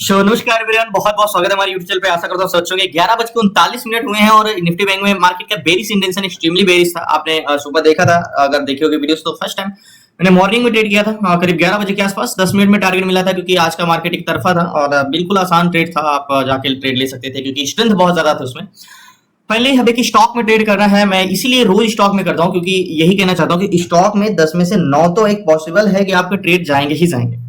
नमस्कार एवरीवन, बहुत बहुत स्वागत है हमारे यूट्यूब चैनल पे। आशा करता हूँ सब अच्छे होंगे। 11:39 हुए हैं और निफ्टी बैंक में मार्केट का बेरिश इंटेंशन एक्सट्रीमली बेरिश था। आपने सुबह देखा था, अगर देखे होगे वीडियोस तो फर्स्ट टाइम मैंने मॉर्निंग में ट्रेड किया था, करीब 11 बजे के आसपास 10 मिनट में टारगेट मिला था, क्योंकि आज का मार्केट एक तरफा था और बिल्कुल आसान ट्रेड था। आप जाके ट्रेड ले सकते थे क्योंकि स्ट्रेंथ बहुत ज्यादा था उसमें। पहले हमें कि स्टॉक में ट्रेड करना है, मैं इसीलिए रोज स्टॉक में करता हूँ, क्योंकि यही कहना चाहता हूँ कि स्टॉक में 10 में से 9 तो एक पॉसिबल है कि आपके ट्रेड जाएंगे ही जाएंगे।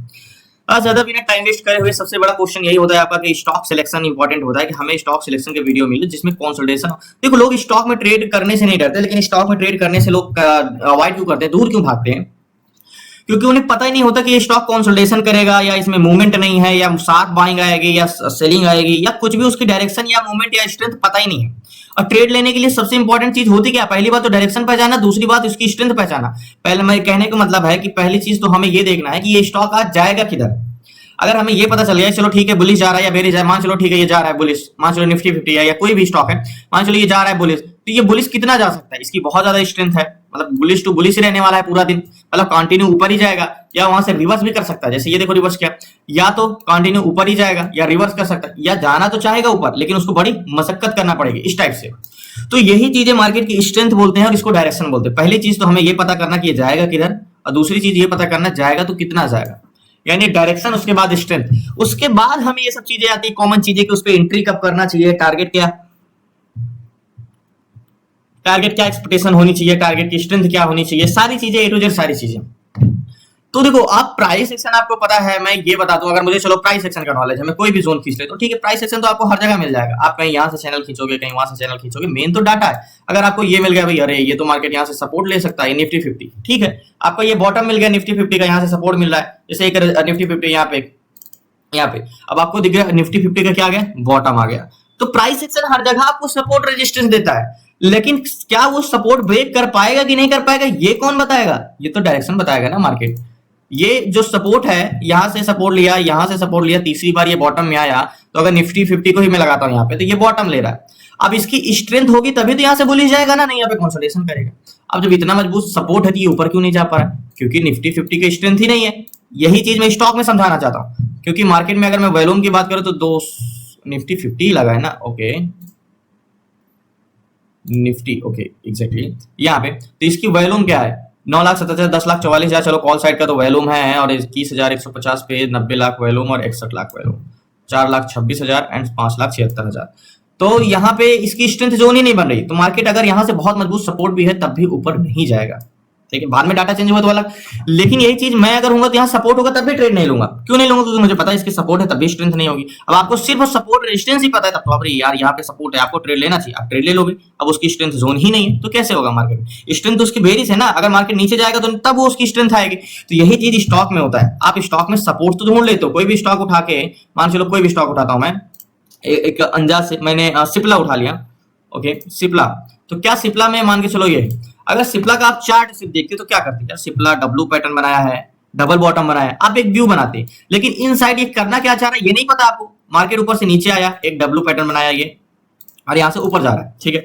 आज ज्यादा बिना टाइम वेस्ट करे हुए सबसे बड़ा क्वेश्चन यही होता है आपका कि स्टॉक सिलेक्शन इंपॉर्टेंट होता है, कि हमें स्टॉक सिलेक्शन के वीडियो मिले जिसमें कंसोलिडेशन हो। देखो, लोग स्टॉक में ट्रेड करने से नहीं डरते, लेकिन स्टॉक में ट्रेड करने से लोग अवॉइड क्यों करते हैं, दूर क्यों भागते हैं? क्योंकि उन्हें पता ही नहीं होता कि ये स्टॉक कंसोलिडेशन करेगा या इसमें मूवमेंट नहीं है, या साथ बाइंग आएगी या सेलिंग आएगी, या कुछ भी उसकी डायरेक्शन या मूवमेंट या स्ट्रेंथ पता ही नहीं है। और ट्रेड लेने के लिए सबसे इंपॉर्टेंट चीज होती क्या? पहली बात तो डायरेक्शन पहचाना, दूसरी बात उसकी स्ट्रेंथ पहचाना। पहले मैं कहने का मतलब है कि पहली चीज तो हमें ये देखना है कि ये स्टॉक आज जाएगा किधर। अगर हमें ये पता चल गया चलो ठीक है बुलिश जा रहा है या बेरिश है, मान चलो ठीक है ये जा रहा है बुलिश, मान चलो निफ्टी 50 है या कोई भी स्टॉक है, मान चलो ये जा रहा है बुलिश, तो ये बुलिश कितना जा सकता है? इसकी बहुत ज्यादा स्ट्रेंथ है, मतलब बुलिश टू बुलिश ही रहने वाला है पूरा दिन, मतलब कंटिन्यू ऊपर ही जाएगा या वहां से रिवर्स भी कर सकता है। जैसे ये देखो रिवर्स किया, या तो कंटिन्यू ऊपर ही जाएगा या रिवर्स कर सकता है, या जाना तो चाहेगा ऊपर लेकिन उसको बड़ी मशक्कत करना पड़ेगी, इस टाइप से। तो यही चीजें मार्केट की स्ट्रेंथ बोलते हैं और इसको डायरेक्शन बोलते हैं। पहली चीज तो हमें ये पता करना कि ये जाएगा किधर, और दूसरी चीज ये पता करना जाएगा तो कितना जाएगा, यानी डायरेक्शन, उसके बाद स्ट्रेंथ। उसके बाद हमें ये सब चीजें आती है कॉमन चीजें कि उस पर एंट्री कब करना चाहिए, टारगेट क्या एक्सपेक्टेशन होनी चाहिए, टारगेट की स्ट्रेंथ क्या होनी चाहिए, सारी चीजें ए टू जेड सारी चीजें। तो देखो, आप प्राइस सेक्शन आपको पता है, मैं ये बता दूं, अगर मुझे चलो प्राइस सेक्शन का नॉलेज है, मैं कोई भी जोन खींच ले तो ठीक है, प्राइस सेक्शन तो आपको हर जगह मिल जाएगा। आप कहीं यहाँ से चैनल खींचोगे, कहीं वहां से चैनल खींचोगे, मेन तो डाटा है। अगर आपको ये मिल गया भाई, अरे ये तो मार्केट यहाँ से सपोर्ट ले सकता है, निफ्टी 50, ठीक है, आपको ये बॉटम मिल गया निफ्टी 50 का, यहाँ से सपोर्ट मिल रहा है, जैसे एक निफ्टी 50 यहाँ पे अब आपको दिख रहा है निफ्टी 50 का क्या आ गया, बॉटम आ गया। तो प्राइस सेक्शन हर जगह आपको सपोर्ट रेजिस्टेंस देता है, लेकिन क्या वो सपोर्ट ब्रेक कर पाएगा कि नहीं कर पाएगा, ये कौन बताएगा? ये तो डायरेक्शन बताएगा ना मार्केट। ये जो सपोर्ट है, यहां से सपोर्ट लिया, यहां से सपोर्ट लिया, तीसरी बार ये बॉटम में आया, तो अगर निफ्टी 50 को ही मैं लगाता हूं यहाँ पे, तो ये बॉटम ले रहा है। अब इसकी स्ट्रेंथ होगी तभी तो यहाँ से बुलिश जाएगा ना, नहीं यहाँ पे कंसोलिडेशन करेगा। अब जब इतना मजबूत सपोर्ट है तो ये ऊपर क्यों नहीं जा पा रहा है? क्योंकि निफ्टी 50 की स्ट्रेंथ ही नहीं है। यही चीज मैं स्टॉक में समझाना चाहता हूँ, क्योंकि मार्केट में अगर मैं वॉल्यूम की बात करूं तो दो निफ्टी 50 लगा है ना, ओके, निफ्टी, ओके, एग्जैक्टली यहाँ पे। तो इसकी वॉल्यूम क्या है? 9,77,000, 10,44,000, चलो कॉल साइड का तो वॉल्यूम है, और 21,150 पे 90 लाख वॉल्यूम और 61 लाख वॉल्यूम, 4,26,000 एंड 5,76,000। तो यहाँ पे इसकी स्ट्रेंथ जोन ही नहीं बन रही, तो मार्केट अगर यहाँ से बहुत मजबूत सपोर्ट भी है तब भी ऊपर नहीं जाएगा। लेकिन बाद में डाटा चेंज हुआ तो अलग, लेकिन यही चीज मैं अगर हूंगा तो यहाँ सपोर्ट होगा तब भी ट्रेड नहीं लूंगा। क्यों नहीं लूंगा? क्योंकि मुझे पता है इसकी सपोर्ट है तब भी स्ट्रेंथ नहीं होगी। अब आपको सिर्फ सपोर्ट रेजिस्टेंस ही पता है, तब तो आप यार यहाँ पे सपोर्ट है, आपको ट्रेड लेना चाहिए, आप ट्रेड ले लोगे। अब उसकी स्ट्रेंथ जोन ही नहीं है तो कैसे होगा मार्केट में? स्ट्रेंथ तो उसकी बेरिस है ना, अगर मार्केट नीचे जाएगा तो तब वो उसकी स्ट्रेंथ आएगी। तो यही चीज स्टॉक में होता है। आप स्टॉक में सपोर्ट तो ढूंढ लेते हो, कोई भी स्टॉक उठा के, मान चलो कोई भी स्टॉक उठाता हूं मैं, एक अंदाज से मैंने सिप्ला उठा लिया, ओके, सिप्ला। तो क्या सिप्ला में मान के चलो ये, अगर सिप्ला का आप चार्ट सिर्फ देखते तो क्या करते हैं, सिप्ला डब्लू पैटर्न बनाया है, डबल बॉटम बनाया है, आप एक व्यू बनाते, लेकिन इनसाइड ये करना क्या चाह रहा है ये नहीं पता आपको। मार्केट ऊपर से नीचे आया, एक डब्लू पैटर्न बनाया ये, और यहां से ऊपर जा रहा है, ठीक है।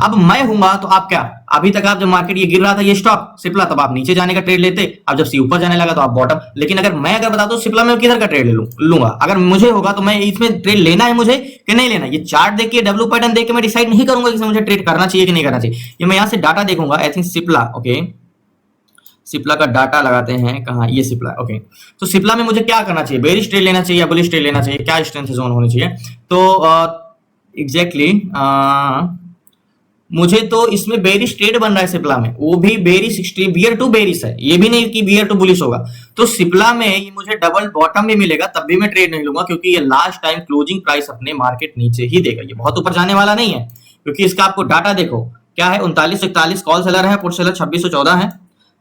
अब मैं हूंगा तो आप क्या, अभी तक आप जब मार्केट ये गिर रहा था ये स्टॉक सिप्ला, तब आप नीचे जाने का ट्रेड लेते, अब जब सी ऊपर जाने लगा तो आप बॉटम। लेकिन अगर मैं बता दूं सिप्ला में किधर का ट्रेड लूंगा, अगर मुझे होगा तो मैं इसमें ट्रेड लेना है मुझे कि नहीं लेना, ये चार्ट देख के डब्ल्यू पैटर्न देख के मैं डिसाइड नहीं करूंगा कि मुझे ट्रेड करना चाहिए कि नहीं करना चाहिए। ये मैं यहाँ से डाटा देखूंगा, I think Cipla, okay, Cipla का डाटा लगाते हैं, कहाँ, ये सिप्ला, ओके। तो सिप्ला में मुझे क्या करना चाहिए, बेरिश ट्रेड लेना चाहिए या बुलिश ट्रेड लेना चाहिए, क्या स्ट्रेंथ जोन होनी चाहिए? तो एग्जैक्टली मुझे तो इसमें बेरिश ट्रेड बन रहा है सिप्ला में, वो भी bearish extreme, bear to bearish है, ये भी नहीं कि बियर टू बुलिश होगा। तो सिप्ला में ये मुझे डबल बॉटम भी मिलेगा तब भी मैं ट्रेड नहीं लूंगा, क्योंकि ये लास्ट टाइम क्लोजिंग प्राइस अपने मार्केट नीचे ही देगा, ये बहुत ऊपर जाने वाला नहीं है। क्योंकि इसका आपको डाटा देखो क्या है, 3941 कॉल सेलर है, पुट सेलर 2614 है,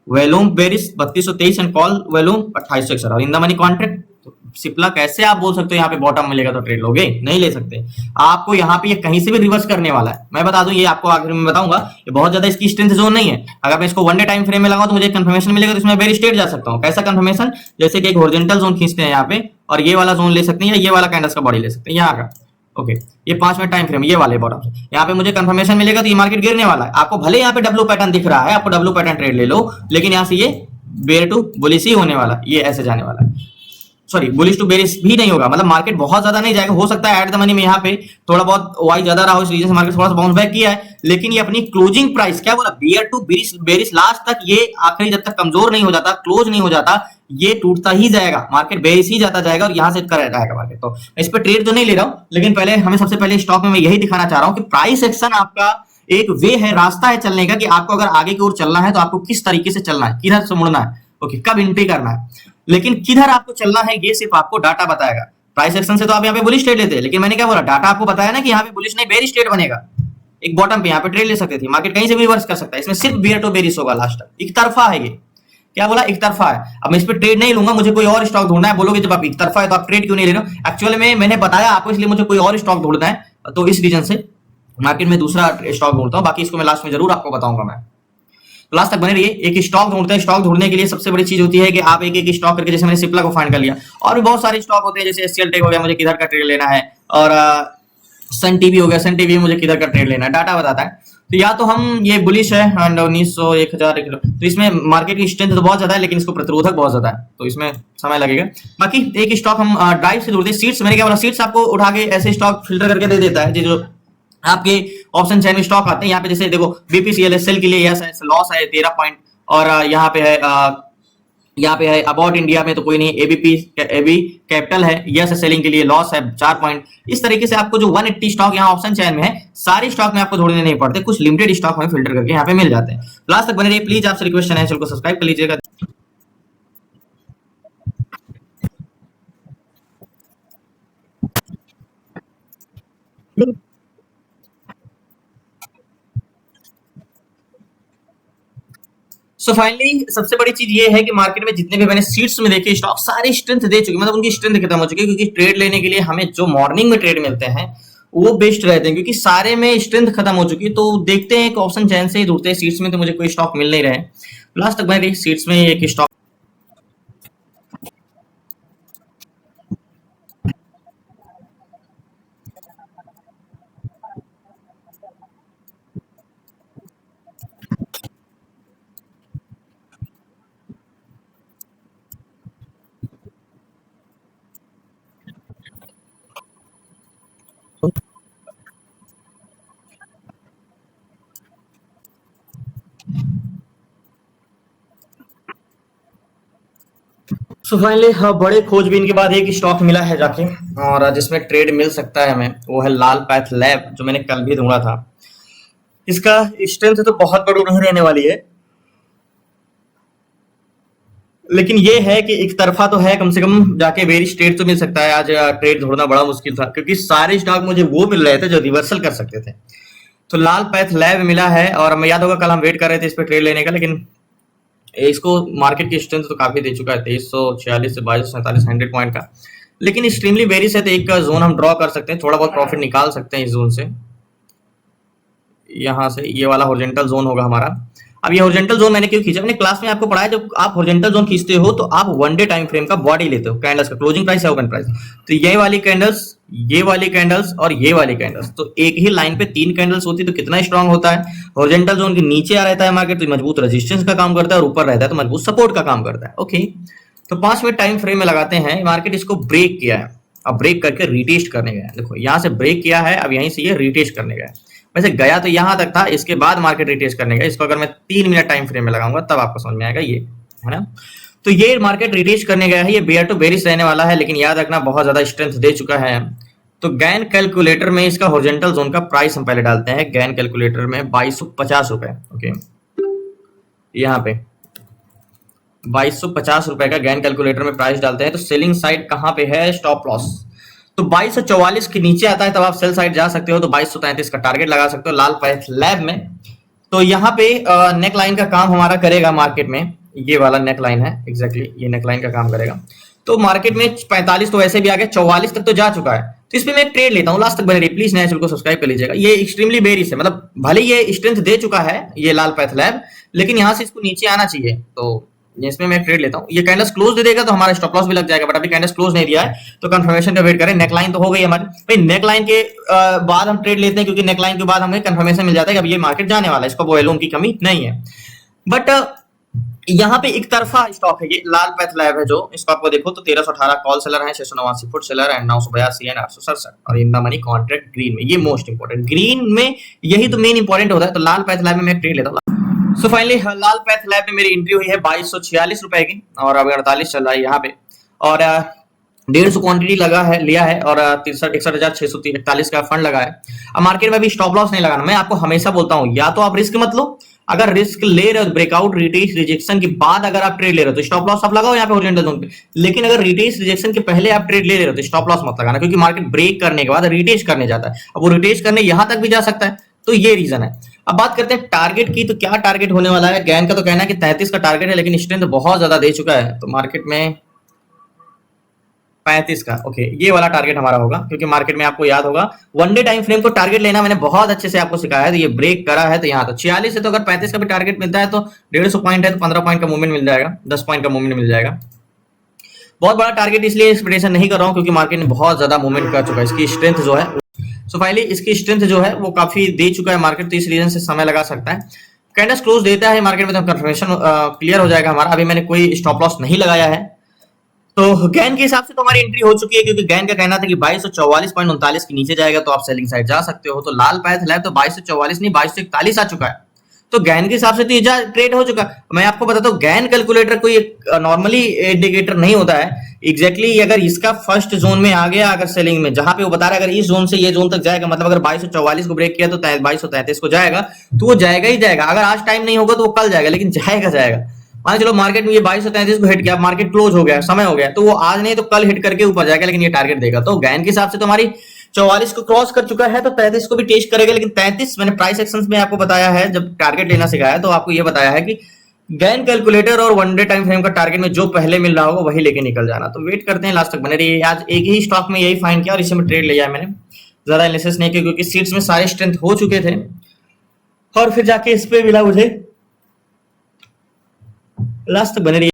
volume bearish 3223 and call volume 2861 और इन द मनी कॉन्ट्रैक्ट। तो सिप्ला कैसे आप बोल सकते हो यहाँ पे बॉटम मिलेगा तो ट्रेड लोगे? नहीं ले सकते। आपको यहाँ पे ये कहीं से भी रिवर्स करने वाला है, मैं बता दूं, ये आपको आखिर में बताऊंगा, ये बहुत ज्यादा इसकी स्ट्रेंथ जोन नहीं है। अगर मैं इसको 1 डे टाइम फ्रेम में लगाऊं तो मुझे कंफर्मेशन मिलेगा, तो इसमें बेरिश ट्रेड जा सकता हूँ। कैसा कंफर्मेशन? जैसे कि एक हॉरिजॉन्टल जोन खींचते हैं यहाँ पे, और ये वाला जोन ले सकते हैं, या ये वाला कैंडल्स का बॉडी ले सकते हैं यहाँ का, ओके, ये 5 मिनट टाइम फ्रेम, ये वाले बॉटम से यहाँ पे मुझे कंफर्मेशन मिलेगा तो ये मार्केट गिरने वाला है। आपको भले यहाँ पे डब्ल्यू पैटर्न दिख रहा है, आपको डब्ल्यू पैटर्न ट्रेड ले लो, लेकिन यहाँ से ये बेयर टू बुलिश ही होने वाला, ये ऐसे जाने वाला है। सॉरी बुलिश टू बेरिश भी नहीं होगा, मतलब मार्केट बहुत ज्यादा नहीं जाएगा। हो सकता है एट द मनी में यहाँ पे थोड़ा बहुत वाई ज्यादा रहा हो, इस रीजन से मार्केट थोड़ा सा बाउंस बैक किया है, लेकिन ये अपनी क्लोजिंग प्राइस क्या बोला, bear to bearish, bearish last तक ये आखिरी जब तक कमजोर नहीं हो जाता, क्लोज नहीं हो जाता, ये टूटता ही जाएगा, मार्केट बेरिश ही जाता जाएगा और यहाँ से कर जाएगा मार्केट। तो इस पर ट्रेड तो नहीं ले रहा हूँ, लेकिन पहले हमें सबसे पहले स्टॉक में मैं यही दिखाना चाह रहा हूँ कि प्राइस एक्शन आपका एक वे है, रास्ता है चलने का, कि आपको अगर आगे की ओर चलना है तो आपको किस तरीके से चलना है, किधर से मुड़ना है, ओके, कब एंट्री करना है, लेकिन किधर आपको चलना है ये सिर्फ आपको डाटा बताएगा। प्राइस एक्शन से तो आप यहाँ पे बुलिश ट्रेड लेते हैं, लेकिन मैंने क्या बोला, डाटा आपको बताया ना कि यहाँ पे बुलिश नहीं बेरिश ट्रेड बनेगा, एक बॉटम पे यहाँ पे ट्रेड ले सकते थे, मार्केट कहीं से भी रिवर्स कर सकता है, इसमें सिर्फ बियर टू बेरिश होगा लास्ट तक, एक तरफा है ये, क्या बोला, एक तरफा है। अब मैं इस पे ट्रेड नहीं लूंगा, मुझे कोई और स्टॉक ढूंढना है, बोलोगे जब आप एक तरफा है तो आप ट्रेड क्यों नहीं ले रहे हो, एक्चुअली में मैंने बताया आपको, इसलिए मुझे कोई और स्टॉक ढूंढना है, तो इस रीजन से मार्केट में दूसरा स्टॉक ढूंढता हूँ, बाकी इसको मैं लास्ट में जरूर आपको बताऊंगा। मैं लास्ट तक बने रहिए। एक स्टॉक ढूंढते हैं, स्टॉक ढूंढने के लिए सबसे बड़ी चीज होती है कि आप एक एक स्टॉक करके, जैसे मैंने सिप्ला को फाइंड कर लिया, और भी बहुत सारे स्टॉक होते हैं, जैसे एचसीएल टेक हो गया, मुझे किधर का ट्रेड लेना है, और सन टीवी हो गया, सन टीवी मुझे किधर का ट्रेड लेना है, डाटा बताता है। तो या तो हम ये बुलिश है एंड 1900 1000 तो इसमें मार्केट की स्ट्रेंथ तो बहुत ज्यादा है, लेकिन इसको प्रतिरोधक बहुत ज्यादा है, तो इसमें समय लगेगा। बाकी एक स्टॉक हम ड्राइव से ढूंढते हैं, सीट्स, मैंने क्या बोला, सीट्स आपको उठा के ऐसे स्टॉक फिल्टर करके दे देता है, जो आपके ऑप्शन चैन में स्टॉक आते हैं। यहाँ पे जैसे देखो बीपीसीएल सेल के लिए यस है, लॉस है 13 पॉइंट, और यहाँ पे है अबाउट इंडिया में तो कोई नहीं, एबी कैपिटल है, यस सेलिंग के लिए, लॉस है 4 पॉइंट। इस तरीके से आपको जो 180 स्टॉक यहाँ ऑप्शन चैन में है, सारे स्टॉक में आपको ढूंढने नहीं पड़ते, कुछ लिमिटेड स्टॉक हमें फिल्टर करके यहाँ पे मिल जाते हैं। लास्ट तक बने रहिए प्लीज, आपसे रिक्वेस्ट है चैनल को सब्सक्राइब कर लीजिएगा। सो फाइनली सबसे बड़ी चीज ये है कि मार्केट में जितने भी मैंने सीट्स में देखे स्टॉक, सारे स्ट्रेंथ दे चुके, मतलब उनकी स्ट्रेंथ खत्म हो चुकी है, क्योंकि ट्रेड लेने के लिए हमें जो मॉर्निंग में ट्रेड मिलते हैं वो बेस्ट रहते हैं, क्योंकि सारे में स्ट्रेंथ खत्म हो चुकी है। तो देखते हैं, एक ऑप्शन चैन से ही ढूंढते हैं, सीट्स में तो मुझे कोई स्टॉक मिल नहीं रहे। लास्ट तक भाई सीट्स में एक स्टॉक, सो फाइनली बड़े खोजबीन के बाद एक स्टॉक मिला है जाके, और जिसमें ट्रेड मिल सकता है हमें, वो है लाल पैथ लैब, जो मैंने कल भी ढूंढा था। इसका स्ट्रेंथ तो बहुत बड़ी नहीं रहने वाली है, लेकिन ये है कि एक तरफा तो है, कम से कम जाके बेरिश ट्रेड तो मिल सकता है। आज ट्रेड ढूंढना बड़ा मुश्किल था, क्योंकि सारे स्टॉक मुझे वो मिल रहे थे जो रिवर्सल कर सकते थे। तो लाल पैथ लैब मिला है, और मैं याद होगा कल हम वेट कर रहे थे इस पे ट्रेड लेने का, लेकिन इसको मार्केट की स्ट्रेंथ तो काफी दे चुका है, 2346 से 2247 100 पॉइंट का, लेकिन एक्सट्रीमली बेरिश है, तो एक जोन हम ड्रॉ कर सकते हैं, थोड़ा बहुत प्रॉफिट निकाल सकते हैं इस जोन से। यहाँ से ये वाला हॉरिजॉन्टल जोन होगा हमारा। अब ये हॉरिजॉन्टल जोन मैंने क्यों खींचा, मैंने क्लास में आपको पढ़ाया, जब आप हॉरिजॉन्टल जोन खींचते हो तो आप 1 डे टाइम फ्रेम का बॉडी लेते हो, कैंडल्स का क्लोजिंग प्राइस है ओपन प्राइस, तो ये वाली कैंडल्स, ये वाली कैंडल्स और ये वाली कैंडल्स, तो एक ही लाइन पे 3 कैंडल्स होती है, तो कितना स्ट्रांग होता है। हॉरिजॉन्टल जोन के नीचे आ रहता है मार्केट, तो मजबूत रेजिस्टेंस का काम करता है, और ऊपर रहता है तो मजबूत सपोर्ट का काम करता है। ओके, तो 5 मिनट टाइम फ्रेम में लगाते हैं। मार्केट इसको ब्रेक किया है, अब ब्रेक करके रिटेस्ट करने गया, देखो यहाँ से ब्रेक किया है, अब यहीं से ये रिटेस्ट करने गया। वैसे गया तो यहाँ तक था, इसके बाद मार्केट रिटेस्ट करने गया। इसको अगर मैं 3 मिनट टाइम फ्रेम में लगाऊंगा तब आपको समझ में आएगा, ये है ना। तो ये मार्केट रिटेस्ट करने गया है, ये बेयर टू बेरिश रहने वाला है, लेकिन याद रखना बहुत ज्यादा स्ट्रेंथ दे चुका है। तो गैन कैलकुलेटर में इसका हॉरिजॉन्टल जोन का प्राइस हम पहले डालते हैं, गैन कैलकुलेटर में 2250 रुपए, ओके, यहाँ पे 2250 रुपए का गैन कैलकुलेटर में प्राइस डालते हैं। तो सेलिंग साइड कहाँ पे है, स्टॉप लॉस तो 2244 के नीचे आता है, तब आप सेल साइड जा सकते हो, तो 2233 का टारगेट लगा सकते हो लाल पैथ लैब में। तो यहाँ पे नेक लाइन का काम हमारा करेगा मार्केट में, ये वाला नेक लाइन है, एग्जैक्टली ये नेक लाइन का काम करेगा। तो मार्केट में 45 तो वैसे भी आ गया, 44 तक तो जा चुका है, तो इस पे मैं ट्रेड लेता हूँ। लास्ट तक बने रहिए प्लीज, नए चैनल को सब्सक्राइब कर लीजिएगा। ये एक्सट्रीमली बेरिश है, मतलब भले ये स्ट्रेंथ दे चुका है ये लाल पैथ लैब, लेकिन यहाँ से इसको नीचे आना चाहिए, तो इसमें मैं ट्रेड लेता हूँ। ये कैंडल्स क्लोज दे देगा तो हमारा स्टॉप लॉस भी लग जाएगा, बट अभी कैंडल्स क्लोज नहीं दिया है, तो कंफर्मेशन का वेट करें। नेकलाइन तो हो गई हमारी भाई, नेकलाइन के बाद हम ट्रेड लेते हैं, क्योंकि नेकलाइन के बाद हमें कंफर्मेशन मिल जाता है कि अब ये मार्केट जाने वाला है, इसको वॉल्यूम की कमी नहीं है। बट यहाँ पे एक तरफा स्टॉक है, ये लाल पैथ लैब है जो, इसको आपको देखो तो 1318 कॉल सेलर है, 689 फुट सेलर एंड 982 एंड 867 और in the money contract green में। ये मोस्ट इंपोर्टेंट, ग्रीन में यही तो मेन इंपोर्टेंट होता है। तो लाल पैथ लैब में मैं ट्रेड लेता हूँ। सो फाइनली लाल पैथ लैब में मेरी एंट्री हुई है 2246 रुपए की और अब 48 चल रहा है यहाँ पे और 150 क्वांटिटी लगा है, लिया है और 61,641 का फंड लगा है। अब मार्केट में भी स्टॉप लॉस नहीं लगाना। मैं आपको हमेशा बोलता हूँ या तो आप रिस्क मत लो, अगर रिस्क ले रहे हो ब्रेकआउट रिटेस्ट रिजेक्शन के बाद अगर आप ट्रेड ले रहे हो तो स्टॉप लॉस आप लगाओ यहाँ पे हॉरिजॉन्टल जोन पे। लेकिन अगर रिटेस्ट रिजेक्शन के पहले आप ट्रेड ले रहे हो तो स्टॉप लॉस मत लगाना, क्योंकि मार्केट ब्रेक करने के बाद रिटेस्ट करने जाता है। अब वो रिटेस्ट करने यहां तक भी जा सकता है, तो ये रीजन है। अब बात करते हैं टारगेट की, तो क्या टारगेट होने वाला है। गैन का तो कहना है कि 33 का टारगेट है, लेकिन स्ट्रेंथ बहुत ज्यादा दे चुका है, तो मार्केट में 35 का ओके ये वाला टारगेट हमारा होगा। क्योंकि मार्केट में आपको याद होगा वनडे टाइम फ्रेम को टारगेट लेना मैंने बहुत अच्छे से आपको सिखाया है। तो ये ब्रेक करा है तो यहाँ तो 46 है, तो अगर 35 का भी टारगेट मिलता है तो 150 पॉइंट है तो 15 पॉइंट का मूवमेंट मिल जाएगा, 10 पॉइंट का मूवमेंट मिल जाएगा। बहुत बड़ा टारगेट इसलिए एक्सपेक्टेशन नहीं कर रहा हूँ क्योंकि मार्केट ने बहुत ज्यादा मूवमेंट कर चुका है। इसकी स्ट्रेंथ जो है सो फाइनली इसकी स्ट्रेंथ जो है वो काफी दे चुका है मार्केट, तो इस रीजन से समय लगा सकता है। कैंडल्स क्लोज देता है मार्केट में तो कंफर्मेशन क्लियर हो जाएगा हमारा। अभी मैंने कोई स्टॉप लॉस नहीं लगाया है। तो गैन के हिसाब से तो हमारी एंट्री हो चुकी है, क्योंकि गैन का कहना था कि 2244.39 के नीचे जाएगा तो आप सेलिंग साइड जा सकते हो। तो लाल पैथ लैब तो 2244 नहीं 2241 आ चुका है, तो गैन के हिसाब से तो ये ट्रेड हो चुका। मैं आपको बताता हूँ गैन कैलकुलेटर कोई नॉर्मली इंडिकेटर नहीं होता है। एग्जैक्टली अगर इसका फर्स्ट जोन में आ गया अगर सेलिंग में, जहां पे वो बता रहा है अगर इस जोन से ये जोन तक जाएगा, मतलब अगर 2244 को ब्रेक किया तो 2233 को जाएगा, तो वो जाएगा ही जाएगा। अगर आज टाइम नहीं होगा तो वो कल जाएगा, लेकिन जाएगा जाएगा। मान चलो मार्केट में ये 2233 को हिट किया, मार्केट क्लोज हो गया, समय हो गया, तो वो आज नहीं तो कल हिट करके ऊपर जाएगा, लेकिन ये टारगेट देगा। तो गैन के हिसाब से तो हमारी 44 को क्रॉस कर चुका है, तो 33 को भी टेस्ट करेगा। लेकिन 33 मैंने प्राइस एक्शंस में आपको बताया है, जब टारगेट लेना सिखाया तो आपको ये बताया है कि गैन कैलकुलेटर और वनडे टाइम फ्रेम का टारगेट में जो पहले मिल रहा होगा वही लेके निकल जाना। तो वेट करते हैं लास्ट तक बने रहिए। आज एक ही स्टॉक में यही फाइंड किया और इसे में ट्रेड लिया मैंने, ज्यादा एनालिसिस नहीं किया क्योंकि सीट्स में सारे स्ट्रेंथ हो चुके थे और फिर जाके इस पे मिला मुझे। लास्ट तक बने रहिए।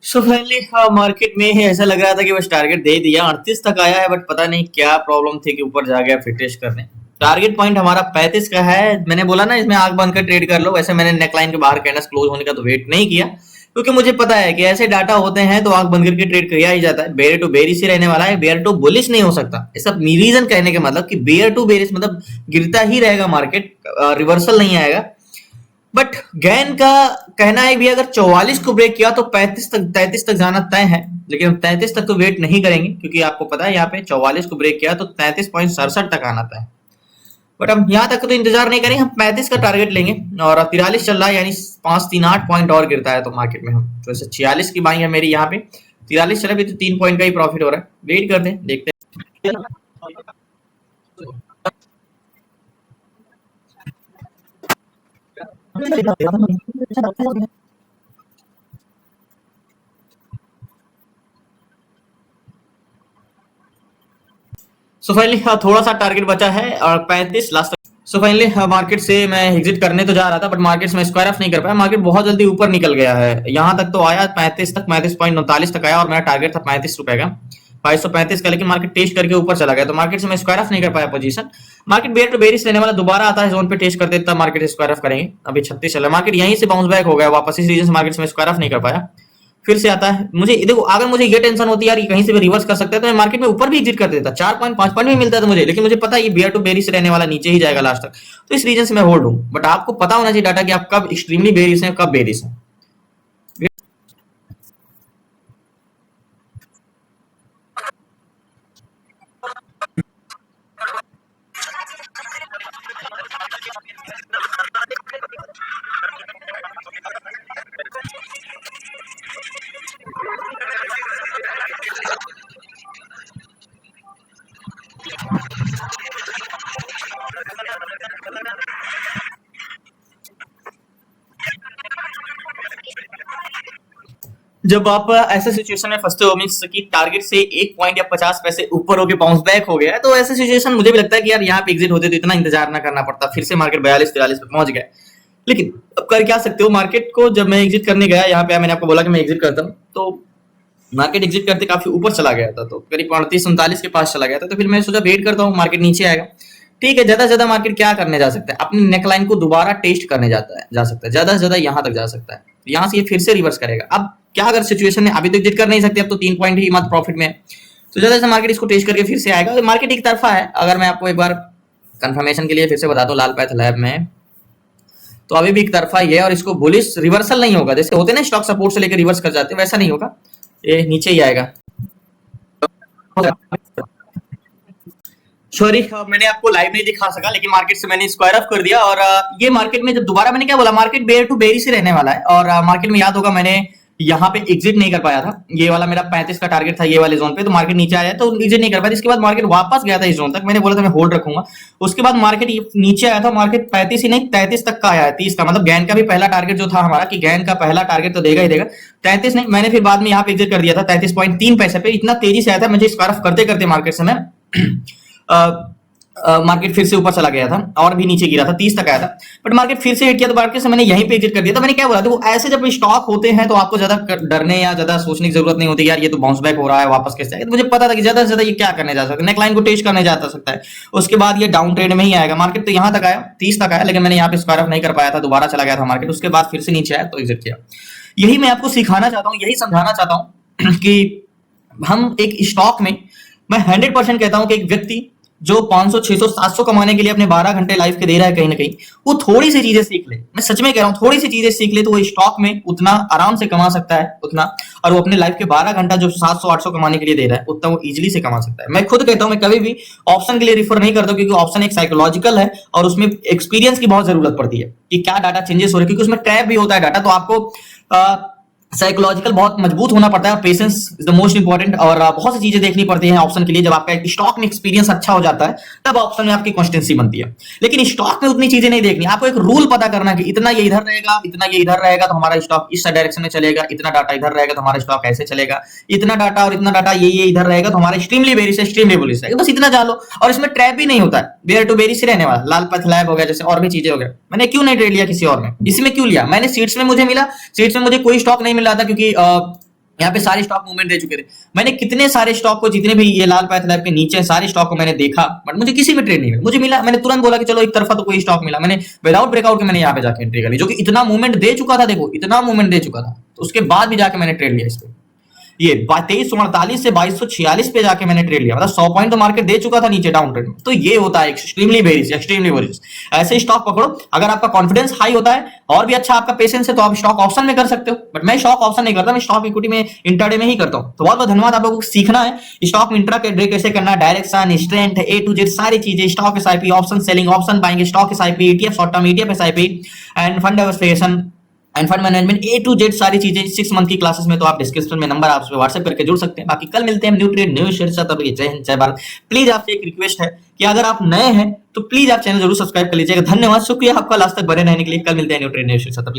सो फाइनली मार्केट में ऐसा लग रहा था कि बस टारगेट दे दिया, 38 तक आया है, बट पता नहीं क्या प्रॉब्लम थी कि ऊपर जा गया फिर टेस्ट करने। टारगेट पॉइंट हमारा 35 का है। मैंने बोला ना इसमें आंख बंद कर ट्रेड कर लो, वैसे मैंने नेकलाइन के बाहर कैंडल्स क्लोज होने का तो वेट नहीं किया, क्योंकि मुझे पता है कि ऐसे डाटा होते हैं तो आंख बंद करके ट्रेड किया ही जाता है। बेयर टू बेरिश ही रहने वाला है, बेयर टू बुलिश नहीं हो सकता। इसका रीजन कहने के मतलब कि बेयर टू बेरिश मतलब गिरता ही रहेगा मार्केट, रिवर्सल नहीं आएगा। बट गैन का कहना है भी अगर 44 को ब्रेक किया तो 33 तक जाना तय है, लेकिन हम 33 तक तो वेट नहीं करेंगे, क्योंकि आपको पता है यहाँ पे 44 को ब्रेक किया तो 33.67 तक आना तय। बट हम यहाँ तक तो इंतजार नहीं करेंगे, हम 35 का टारगेट लेंगे और 43 चल रहा है, यानी 538 पॉइंट और गिरता है तो मार्केट में हम तो ऐसे 46 की बाई है मेरी यहाँ पे, 43 चला भी तो 3 पॉइंट का ही प्रॉफिट हो रहा है। वेट करते हैं, देखते हैं। सो फाइनली थोड़ा सा टारगेट बचा है और 35 लास्ट। सो फाइनली मार्केट से मैं एग्जिट करने तो जा रहा था, बट मार्केट में स्क्वायर ऑफ नहीं कर पाया। मार्केट बहुत जल्दी ऊपर निकल गया है, यहाँ तक तो आया 35 तक, 35.39 तक आया और मेरा टारगेट था 35 रुपए का, 2235 का, लेकिन मार्केट टेस्ट करके ऊपर चला गया, तो मार्केट से मैं स्क्वायर ऑफ नहीं कर पाया position. Market bear to bearish रहने वाला, दोबारा आता है जोन पे टेस्ट कर देता, मार्केट स्क्वायर ऑफ करेंगे। अभी 36 चला, मार्केट यहीं से बाउंस बैक हो गया वापस, इस रीजन से मार्केट में स्क्वायर ऑफ नहीं कर पाया। फिर से आता है, मुझे देखो अगर मुझे ये टेंशन होती यार कहीं से भी रिवर्स कर सकता है तो मैं मार्केट में ऊपर भी एग्जिट कर देता, 4 पॉइंट 5 पॉइंट भी मिलता था मुझे, लेकिन मुझे पता है ये बेयर टू बेरिश रहने वाला, नीचे ही जाएगा लास्ट तक, तो इस रीजन से मैं होल्ड हूं। बट आपको पता होना चाहिए डाटा कि आप कब एक्सट्रीमली बेरिश है कब बेरिश है। जब आप ऐसे सिचुएशन में फंसते हो, मीन्स कि टारगेट से 1 पॉइंट या 50 पैसे ऊपर होके बाउंस बैक हो गया है, तो ऐसे सिचुएशन मुझे भी लगता है कि यार यहाँ पे एग्जिट होते तो इतना इंतजार ना करना पड़ता, फिर से मार्केट 42-43 पे पहुंच गया। लेकिन अब कर क्या सकते हो, मार्केट को जब मैं एग्जिट करने गया, यहाँ पे मैंने आपको बोला कि मैं एग्जिट करता हूँ, तो मार्केट एग्जिट करते काफी ऊपर चला गया था, तो करीब 38-39 के पास चला गया था। तो फिर मैं सोचा वेट करता हूँ, मार्केट नीचे आएगा, ठीक है। ज्यादा से ज्यादा मार्केट क्या करने जा सकता है, अपनी नेकलाइन को दोबारा टेस्ट करने जा सकता है, ज्यादा से ज्यादा यहाँ तक जा सकता है, यहाँ से ये फिर से रिवर्स करेगा। अब क्या अगर सिचुएशन है, अभी तो एग्जिट कर नहीं सकते, अब तो 3 पॉइंट ही मत प्रॉफिट में है, तो ज्यादा से मार्केट इसको टेस्ट करके फिर से आएगा। मार्केट एक तरफा है, अगर मैं आपको एक बार कंफर्मेशन के लिए फिर से बता दूं, लाल पैथ लैब में तो अभी भी एक तरफा ही है, और इसको बुलिश रिवर्सल नहीं होगा, जैसे होते हैं ना स्टॉक सपोर्ट से लेकर रिवर्स कर जाते हैं, वैसा नहीं होगा, ये नीचे ही आएगा। सॉरी, मैंने आपको लाइव नहीं दिखा सका, लेकिन मार्केट से मैंने स्क्वायर ऑफ कर दिया। और ये मार्केट में जब दोबारा, मैंने क्या बोला, मार्केट बेयर टू बेरिश ही रहने वाला है। और मार्केट में याद होगा मैंने यहाँ पे एग्जिट नहीं कर पाया था, ये वाला मेरा 35 का टारगेट था, ये वाले जोन पे, तो मार्केट नीचे आया तो एग्जिट नहीं कर पाया। इसके बाद मार्केट वापस गया था इस जोन तक, मैंने बोला था मैं होल्ड रखूंगा। उसके बाद मार्केट नीचे आया था, मार्केट 35 ही नहीं 33 तक का आया है, 30 का, मतलब गैन का भी पहला टारगेट जो था हमारा, कि गैन का पहला टारगेट तो देगा ही देगा, 33 नहीं, मैंने फिर बाद में यहाँ पे एग्जिट कर दिया था 33.3 पैसे पे। इतना तेजी से आया था, मुझे स्क्वायर ऑफ करते करते मार्केट से मैं मार्केट फिर से ऊपर चला गया था और भी नीचे गिरा था, 30 तक आया था, बट मार्केट फिर से हिट किया तो मार्केट से मैंने यहीं पे एग्जिट कर दिया था। मैंने क्या बोला था, वो ऐसे जब स्टॉक होते हैं तो आपको ज्यादा डरने या ज्यादा सोचने की जरूरत नहीं होती, यार ये तो बाउंस बैक हो रहा है, वापस कैसे आएगा। तो मुझे पता था कि ज्यादा से ज्यादा ये क्या करने जा सकता है, नेकलाइन को टेस्ट करने जा सकता है, उसके बाद ये डाउन ट्रेड में ही आएगा। मार्केट तो यहाँ तक आया, 30 तक आया, लेकिन मैंने यहाँ पे स्क्वायर ऑफ नहीं कर पाया था, दोबारा चला गया था मार्केट, उसके बाद फिर से नीचे आया तो एग्जिट किया। यही मैं आपको सिखाना चाहता हूँ, यही समझाना चाहता हूँ कि हम एक स्टॉक में, मैं 100% कहता हूं कि एक व्यक्ति जो 500, 600, 700 कमाने के लिए अपने 12 घंटे लाइफ के दे रहा है, कहीं ना कहीं वो थोड़ी सी चीजें सीख ले, मैं सच में कह रहा हूं, थोड़ी सी चीजें सीख ले तो वो स्टॉक में उतना आराम से कमा सकता है, उतना, और वो अपने लाइफ के 12 घंटा जो 700, 800 कमाने के लिए दे रहा है, उतना वो इजीली से कमा सकता है। मैं खुद कहता हूं, मैं कभी भी ऑप्शन के लिए रिफर नहीं करता, क्योंकि ऑप्शन एक साइकोलॉजिकल है और उसमें एक्सपीरियंस की बहुत जरूरत पड़ती है कि क्या डाटा चेंजेस हो रहे हैं, क्योंकि उसमें ट्रैप भी होता है डाटा, तो आपको साइकोलॉजिकल बहुत मजबूत होना पड़ता है, patience is the most important, और बहुत सी चीजें देखनी पड़ती हैं ऑप्शन के लिए। जब आपका स्टॉक में एक्सपीरियंस अच्छा हो जाता है, तब ऑप्शन में आपकी कंसिस्टेंसी बनती है। लेकिन स्टॉक में उतनी चीजें नहीं देखनी, आपको एक रूल पता करना कि इतना ये इधर रहेगा, इतना ये इधर रहेगा तो हमारा स्टॉक इस डायरेक्शन में चलेगा, इतना डाटा इधर रहेगा तो हमारा स्टॉक ऐसे चलेगा, इतना डाटा और इतना डाटा ये इधर रहेगा तो हमारा एक्सट्रीमली बेरिश है, एक्सट्रीमली बुलिश है, बस इतना जान लो। और इसमें ट्रैप भी नहीं होता है, बेयर टू बेरिश रहने वाला, लाल पथ लैब हो गया, जैसे और भी चीजें हो गया। मैंने क्यों नहीं ट्रेड लिया किसी और में, इसमें क्यों लिया, मैंने सीट्स में मुझे मिला, सीट्स में मुझे कोई स्टॉक नहीं मिल रहा था, क्योंकि यहाँ पे सारे स्टॉक मूवमेंट दे चुके थे। मैंने कितने सारे स्टॉक को, जितने भी ये लाल पैथ लैब के नीचे सारे स्टॉक को मैंने देखा, बट मुझे किसी में ट्रेड नहीं मिला। मुझे मिला, मैंने तुरंत बोला कि चलो एक तरफा तो कोई स्टॉक मिला, मैंने विदाउट ब्रेकआउट के मैंने यहाँ पे जाके एंट्री कर ली, जो कि इतना मूवमेंट दे चुका था, देखो इतना मूवमेंट दे चुका था, तो उसके बाद भी जाके मैंने ट्रेड लिया इस पे। ये 2348 से 2246 पे जाके मैंने ट्रेड लिया, मतलब 100 पॉइंट तो मार्केट दे चुका था नीचे डाउन ट्रेड में। तो ये होता है एक्सट्रीमली बेरिश, एक्सट्रीमली बेरिश। ऐसे स्टॉक पकड़ो, अगर आपका कॉन्फिडेंस हाई होता है और भी अच्छा आपका पेशेंस है, तो आप स्टॉक ऑप्शन में कर सकते हो, बट मैं स्टॉक ऑप्शन नहीं करता, मैं स्टॉक इक्विटी में, इंट्राडे में ही करता हूं। तो बहुत बहुत धन्यवाद। आप लोगों को सीखना है स्टॉक में इंट्रा डे कैसे करना, direction, strength, A to Z सारी चीजें, stock SIP, option selling, option buying, stock SIP, ETF, short term ETF SIP and fund diversification and fund management, A to Z सारी चीजें 6 मंथ की classes में। तो आप डिस्क्रिप्शन में नंबर आप व्हाट्सएप करके जुड़ सकते हैं। बाकी कल मिलते हैं न्यू ट्रेड न्यू शेयर साथ। तब जय हिंद जय भारत। प्लीज आपसे एक रिक्वेस्ट है कि अगर आप नए हैं तो प्लीज आप चैनल जरूर सब्सक्राइब कर लीजिएगा। धन्यवाद, शुक्रिया आपका लास्ट तक बने रहने के लिए। कल मिलते हैं न्यू ट्रेड न्यू शेयर साथ।